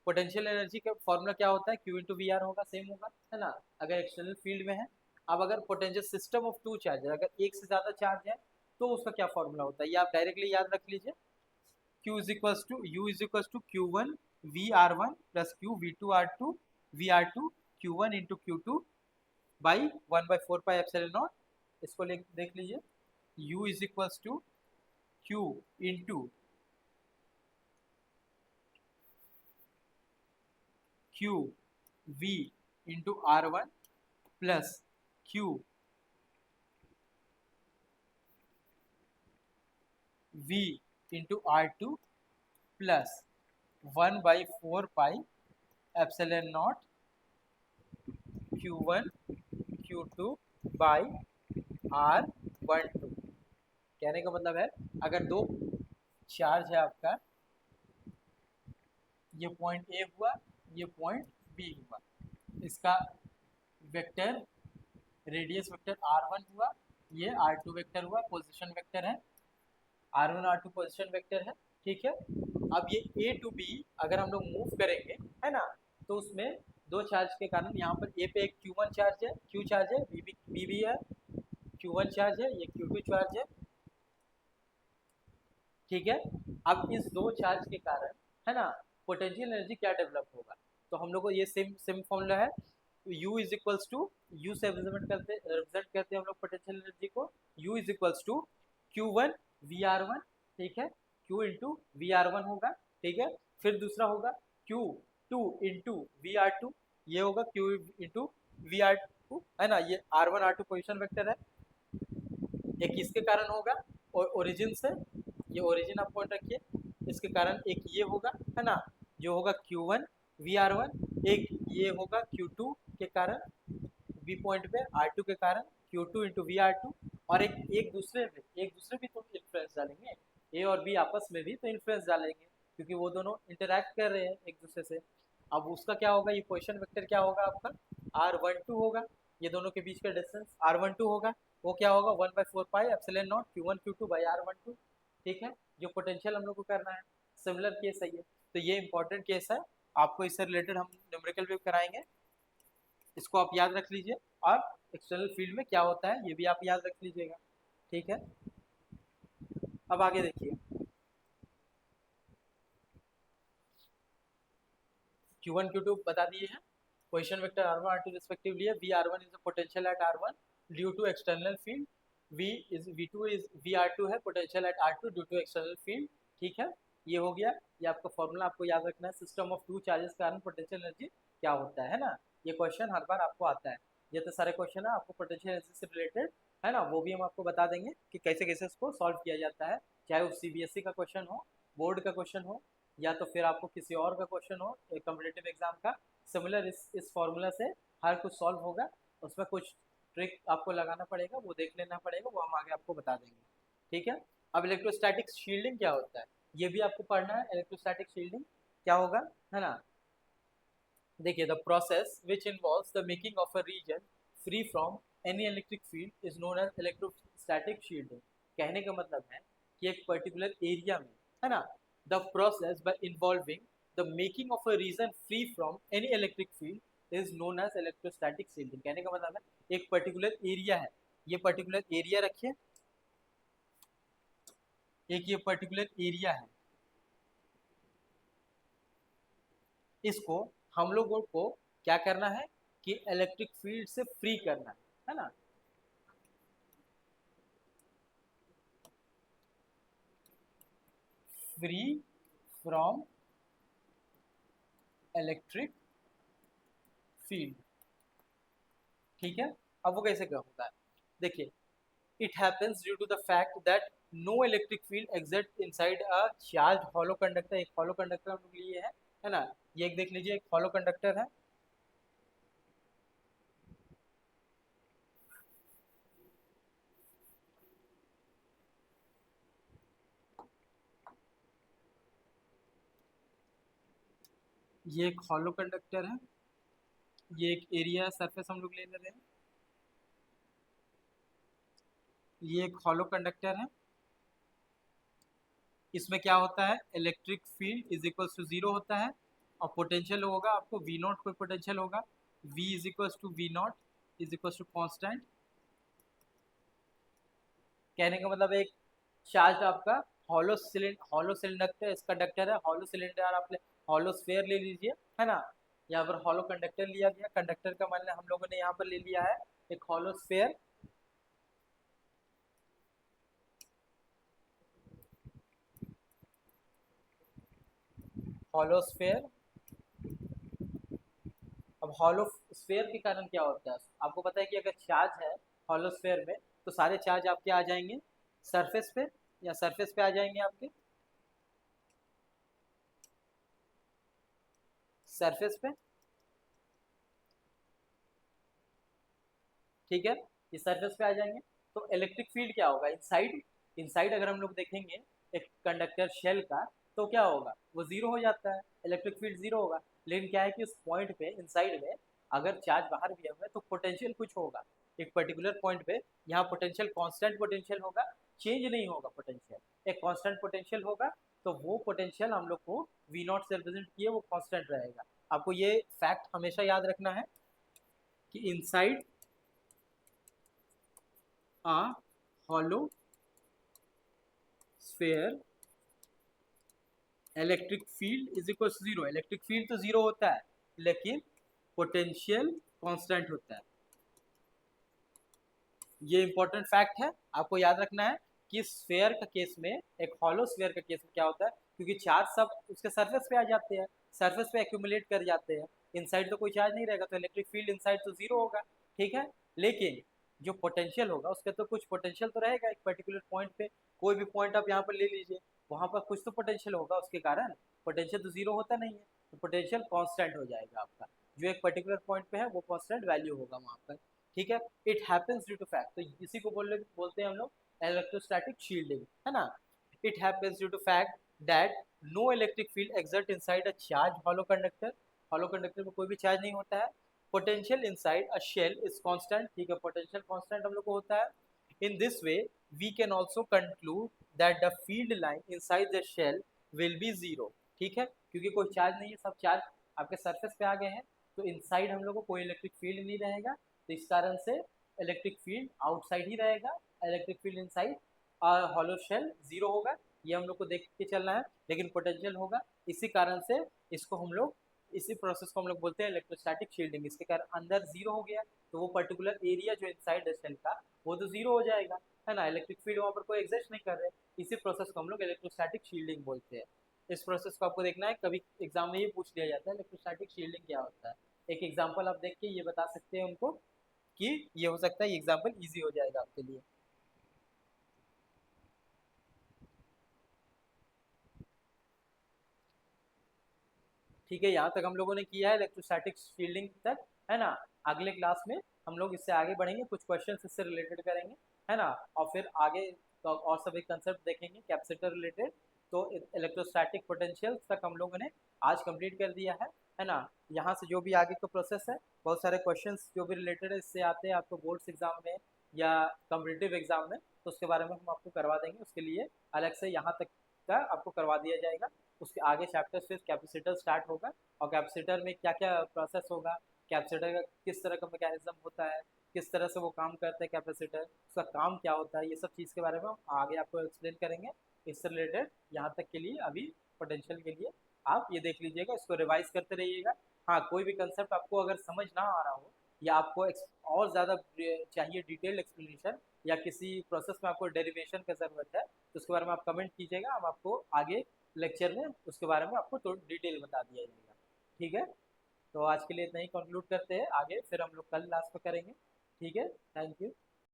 पोटेंशियल एनर्जी का फॉर्मूला क्या होता है, क्यू इंटू वी आर होगा, सेम होगा, है ना, अगर एक्सटर्नल फील्ड में है. अब अगर potential system of two charge, अगर एक से ज़्यादा चार्ज है तो उसका क्या फॉर्मूला होता है, ये आप डायरेक्टली याद रख लीजिए. Q is equals to U is equals to Q1 VR1 plus Q V2 R2 VR2 Q1 into Q2 by 1 by 4 pi epsilon not. इसको देख लीजिए. U is equals to Q into Q V into R1 plus Q V into R2 plus 1 by 4 pi epsilon not Q1 Q2 by R12. कहने का मतलब है अगर दो charge है आपका, ये पॉइंट ए हुआ, ये पॉइंट बी हुआ, इसका वेक्टर रेडियस वेक्टर R1 हुआ, ये R2 वेक्टर हुआ, पोजीशन वेक्टर है. R1 R2 पोजीशन वेक्टर है, ठीक है. अब ये A टू B अगर हम लोग मूव करेंगे है ना, तो उसमें दो चार्ज के कारण यहाँ पर A पे एक Q1 चार्ज है, Q चार्ज है, B भी है, Q1 चार्ज है, ये Q2 चार्ज है, ठीक है. अब इस दो चार्ज के कारण है ना पोटेंशियल एनर्जी क्या डेवलप होगा, तो हम लोग को ये सेम सेम फॉर्मूला है. U is equals to, U से रिप्रेजेंट करते हैं हम लोग पोटेंशियल एनर्जी को. U is equals to Q1 VR1, ठीक है, Q इंटू VR1 होगा, ठीक है. फिर दूसरा होगा Q2 इंटू VR2, ये होगा Q इंटू VR2, है ना. ये R1 R2 पोजिशन वेक्टर है, एक इसके कारण होगा और ओरिजिन से, ये ओरिजिन आप पॉइंट रखिए, इसके कारण एक ये होगा है ना, जो होगा Q1 VR1, एक ये होगा Q2 के कारण B पॉइंट पे R2 के कारण Q2 इंटू VR2, और एक दूसरे भी तो इन्फ्लुएंस डालेंगे, A और B आपस में भी तो इन्फ्लुएंस डालेंगे क्योंकि वो दोनों इंटरैक्ट कर रहे हैं एक दूसरे से. अब उसका क्या होगा, ये पोजीशन वेक्टर क्या होगा आपका R12 होगा, ये दोनों के बीच का डिस्टेंस R12 होगा, वो क्या होगा 1 by 4 pi epsilon not Q1 Q2 by R12, ठीक है. जो पोटेंशियल हम लोग को करना है, सिमिलर केस है ये, तो ये इंपॉर्टेंट केस है, आपको इससे रिलेटेड हम न्यूमेरिकल भी कराएंगे, इसको आप याद रख लीजिए. और एक्सटर्नल फील्ड में क्या होता है ये भी आप याद रख लीजिएगा, ठीक है. अब आगे देखिए, Q1 Q2 बता दिए हैं, position vector R1 R2 respectively है. VR1 is the potential at R1 due to external field, V2 is VR2 है potential at R2 due to external field, ठीक है. ये हो गया, ये आपका फॉर्मूला आपको याद रखना है, सिस्टम ऑफ टू चार्जेस के कारण पोटेंशियल एनर्जी क्या होता है ना. ये क्वेश्चन हर बार आपको आता है, ये तो सारे क्वेश्चन है आपको पोटेंशियल एनर्जी से रिलेटेड, है ना, वो भी हम आपको बता देंगे कि कैसे कैसे उसको सॉल्व किया जाता है, चाहे वो CBSE का क्वेश्चन हो, बोर्ड का क्वेश्चन हो, या तो फिर आपको किसी और का क्वेश्चन हो कॉम्पिटेटिव एग्जाम का. सिमिलर इस फॉर्मूला से हर कुछ सॉल्व होगा, उसमें कुछ ट्रिक आपको लगाना पड़ेगा, वो देख लेना पड़ेगा, वो हम आगे आपको बता देंगे, ठीक है. अब इलेक्ट्रोस्टैटिक शील्डिंग क्या होता है ये भी आपको पढ़ना है. इलेक्ट्रोस्टैटिक शील्डिंग क्या होगा, है ना, देखिए, the process which involves the making of a region free from any electric field is known as electrostatic shielding. कहने का मतलब है कि एक पर्टिकुलर एरिया में, है ना, the process by involving the making of a region free from any electric field is known as electrostatic shielding. कहने का मतलब है एक पर्टिकुलर एरिया है, ये पर्टिकुलर एरिया रखिए, एक ये पर्टिकुलर एरिया है, इसको हम लोगों को क्या करना है कि इलेक्ट्रिक फील्ड से फ्री करना है ना। फ्री फ्रॉम इलेक्ट्रिक फील्ड, ठीक है। अब वो कैसे क्या होता है, देखिए, it happens due to the fact that no electric field exist inside a charge hollow conductor. एक हॉलो कंडक्टर हम लोग लिए है ना, ये एक देख लीजिए, एक हॉलो कंडक्टर है, ये एक हॉलो कंडक्टर है, ये एक एरिया सरफेस हम लोग ले ले रहे हैं, ये एक हॉलो कंडक्टर है, इसमें क्या होता है, electric field is equal to zero होता है, और पोटेंशियल होगा आपको वी नॉट, कोई पोटेंशियल होगा, V is equal to V naught is equal to constant. कहने का मतलब एक चार्ज आपका हॉलो सिलेंडर इस कंडक्टर है, हॉलो सिलेंडर आप हॉलो स्फेयर ले लीजिए, है ना। यहाँ पर हॉलो कंडक्टर लिया गया, कंडक्टर का मान हम लोगों ने यहाँ पर ले लिया है एक हॉलो स्फेयर, हॉलो स्फेयर। अब हॉलो स्फेयर के कारण क्या होता है, आपको पता है कि अगर चार्ज है हॉलो स्फेयर में तो सारे चार्ज आपके आ जाएंगे सरफेस पे, या सरफेस पे आ जाएंगे आपके सरफेस पे, ठीक है, ये सरफेस पे आ जाएंगे। तो इलेक्ट्रिक फील्ड क्या होगा इनसाइड, इनसाइड अगर हम लोग देखेंगे एक कंडक्टर शेल का, तो क्या होगा, वो जीरो हो जाता है, इलेक्ट्रिक फील्ड जीरो होगा। लेकिन क्या है कि उस पॉइंट पे इनसाइड में अगर चार्ज बाहर भी है तो पोटेंशियल कुछ होगा एक पर्टिकुलर पॉइंट पे, यहाँ पोटेंशियल कांस्टेंट पोटेंशियल होगा, चेंज नहीं होगा पोटेंशियल, एक कांस्टेंट पोटेंशियल होगा। तो वो पोटेंशियल हम लोग को वी नॉट से रिप्रेजेंट किए, वो कांस्टेंट रहेगा। आपको ये फैक्ट हमेशा याद रखना है कि inside a hollow sphere electric field is equal to zero. Electric field तो जीरो होता है लेकिन पोटेंशियल कांस्टेंट होता है। ये इंपॉर्टेंट फैक्ट है, आपको याद रखना है कि स्फेयर का केस में, एक हॉलो स्फेयर का केस में क्या होता है, क्योंकि चार्ज सब उसके सरफेस पे आ जाते हैं, सरफेस पे एक्यूमुलेट कर जाते हैं, इनसाइड तो कोई चार्ज नहीं रहेगा, तो इलेक्ट्रिक फील्ड इनसाइड तो जीरो होगा, ठीक है। लेकिन जो पोटेंशियल होगा उसका तो कुछ पोटेंशियल तो रहेगा एक पर्टिकुलर पॉइंट पे, कोई भी पॉइंट आप यहाँ पर ले लीजिए, वहाँ पर कुछ तो पोटेंशियल होगा, उसके कारण पोटेंशियल तो जीरो होता नहीं है, तो पोटेंशियल कॉन्स्टेंट हो जाएगा आपका, जो एक पर्टिकुलर पॉइंट पे है वो कॉन्स्टेंट वैल्यू होगा वहाँ पर, ठीक है। It happens due to fact, तो इसी को बोलते हैं हम लोग इलेक्ट्रोस्टैटिक शील्डिंग, है ना। It happens due to fact that no electric field exert inside a charge hollow conductor, hollow conductor में कोई भी चार्ज नहीं होता है, potential inside a shell is constant, ठीक है, पोटेंशियल कांस्टेंट हम लोग को होता है। In this way we can also conclude that the field line inside the shell will be zero, ठीक है, क्योंकि कोई चार्ज नहीं है, सब चार्ज आपके सरफेस पे आ गए हैं, तो इनसाइड हम लोग को कोई इलेक्ट्रिक फील्ड नहीं रहेगा, तो इस कारण से इलेक्ट्रिक फील्ड आउटसाइड ही रहेगा, electric field inside hollow shell zero होगा, ये हम लोग को देख के चलना है, लेकिन पोटेंशियल होगा, इसी कारण से इसको हम लोग, इसी प्रोसेस को हम लोग बोलते हैं इलेक्ट्रोस्टैटिक शील्डिंग। इसके कारण अंदर जीरो हो गया तो वो पर्टिकुलर एरिया जो इनसाइड द शेल का वो तो जीरो हो जाएगा, है ना, इलेक्ट्रिक फील्ड वहाँ पर कोई एग्जिस्ट नहीं कर रहे, इसी प्रोसेस को हम लोग इलेक्ट्रोस्टैटिक शील्डिंग बोलते हैं। इस प्रोसेस को आपको देखना है, कभी एग्जाम में ये पूछ लिया जाता है इलेक्ट्रोस्टैटिक शील्डिंग क्या होता है, एक एग्जाम्पल आप देख के ये बता सकते हैं उनको कि ये हो सकता है, ये एग्जाम्पल ईजी हो जाएगा आपके लिए। ठीक है, यहाँ तक हम लोगों ने किया है इलेक्ट्रोस्टैटिक शील्डिंग तक, है ना। अगले क्लास में हम लोग इससे आगे बढ़ेंगे, कुछ क्वेश्चन इससे रिलेटेड करेंगे, है ना, और फिर आगे तो और सभी कंसेप्ट देखेंगे कैपेसिटर रिलेटेड। तो इलेक्ट्रोस्टैटिक पोटेंशियल तक हम लोगों ने आज कंप्लीट कर दिया है ना। यहाँ से जो भी आगे का प्रोसेस है, बहुत सारे क्वेश्चंस जो भी रिलेटेड है इससे आते हैं आपको बोर्ड्स एग्जाम में या कम्पिटिटिव एग्जाम में, तो उसके बारे में हम आपको करवा देंगे, उसके लिए अलग से यहाँ तक का आपको करवा दिया जाएगा। उसके आगे चैप्टर फिर कैपेसिटर स्टार्ट होगा, और कैपेसिटर में क्या क्या प्रोसेस होगा, कैपेसिटर का किस तरह का मैकेनिज्म होता है, किस तरह से वो काम करता है कैपेसिटर, उसका काम क्या होता है, ये सब चीज़ के बारे में हम आगे आपको एक्सप्लेन करेंगे। इससे रिलेटेड यहाँ तक के लिए अभी पोटेंशियल के लिए आप ये देख लीजिएगा, इसको रिवाइज करते रहिएगा। हाँ, कोई भी कंसेप्ट आपको अगर समझ ना आ रहा हो या आपको और ज़्यादा चाहिए डिटेल्ड एक्सप्लेनेशन या किसी प्रोसेस में आपको डेरिवेशन का ज़रूरत है तो उसके बारे में आप कमेंट कीजिएगा, हम आपको आगे लेक्चर में उसके बारे में आपको तो डिटेल बता दिया जाएगा। ठीक है, तो आज के लिए इतना ही कंक्लूड करते हैं, आगे फिर हम लोग कल लास्ट में करेंगे। ठीक है, थैंक यू।